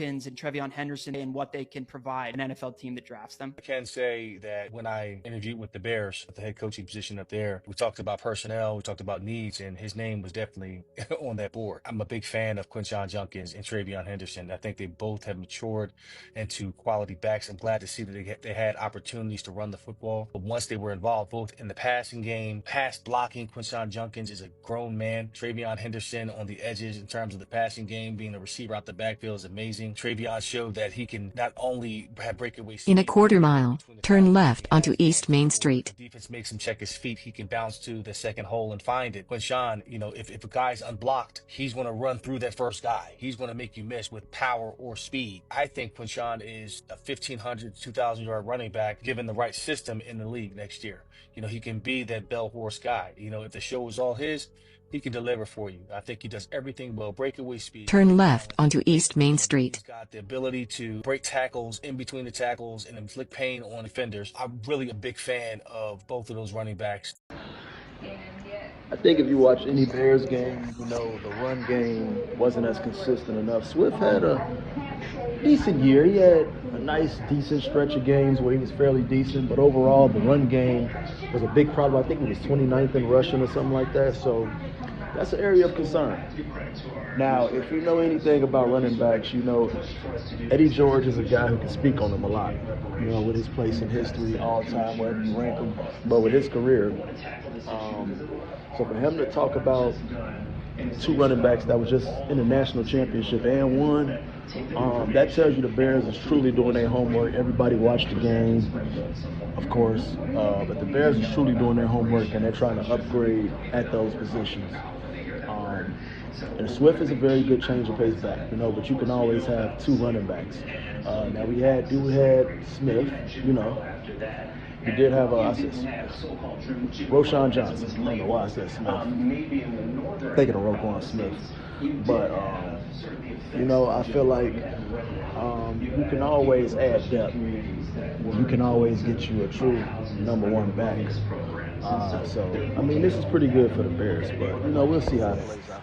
and Trevion Henderson and what they can provide an NFL team that drafts them? I can say that when I interviewed with the Bears at the head coaching position up there, we talked about personnel, we talked about needs, and his name was definitely on that board. I'm a big fan of Quinshon Judkins and Trevion Henderson. I think they both have matured into quality backs. I'm glad to see that they had opportunities to run the football. But once they were involved both in the passing game, pass blocking, Quinshon Judkins is a grown man. Trevion Henderson on the edges in terms of the passing game, being a receiver out the backfield is amazing. Trevion showed that he can not only have breakaway speed, In a quarter mile, between the turn tackles, left he onto has East Main also, Street. the defense makes him check his feet. He can bounce to the second hole and find it. Quinshon, if a guy's unblocked, he's going to run through that first guy. He's going to make you miss with power or speed. I think Quinshon is a 1,500 to 2,000 yard running back given the right system in the league next year. He can be that bell horse guy. If the show is all his, he can deliver for you. I think he does everything well. Breakaway speed. Turn left onto East Main Street. He's got the ability to break tackles in between the tackles and inflict pain on defenders. I'm really a big fan of both of those running backs. I think if you watch any Bears game, the run game wasn't as consistent enough. Swift had a decent year. He had a nice, decent stretch of games where he was fairly decent, but overall, the run game was a big problem. I think he was 29th in rushing or something like that, so that's an area of concern. Now, if you know anything about running backs, Eddie George is a guy who can speak on them a lot, with his place in history all time, wherever you rank him, but with his career. So for him to talk about two running backs that was just in the national championship and won, that tells you the Bears is truly doing their homework. Everybody watched the game, of course, but the Bears is truly doing their homework and they're trying to upgrade at those positions. And Swift is a very good change of pace back, but you can always have two running backs. Now we had Smith, We did have Roschon Johnson. I don't know why I said Smith. Thinking of Roquan Smith. But, I feel like you can always add depth. You can always get you a true number one back. This is pretty good for the Bears, but, we'll see how it plays out.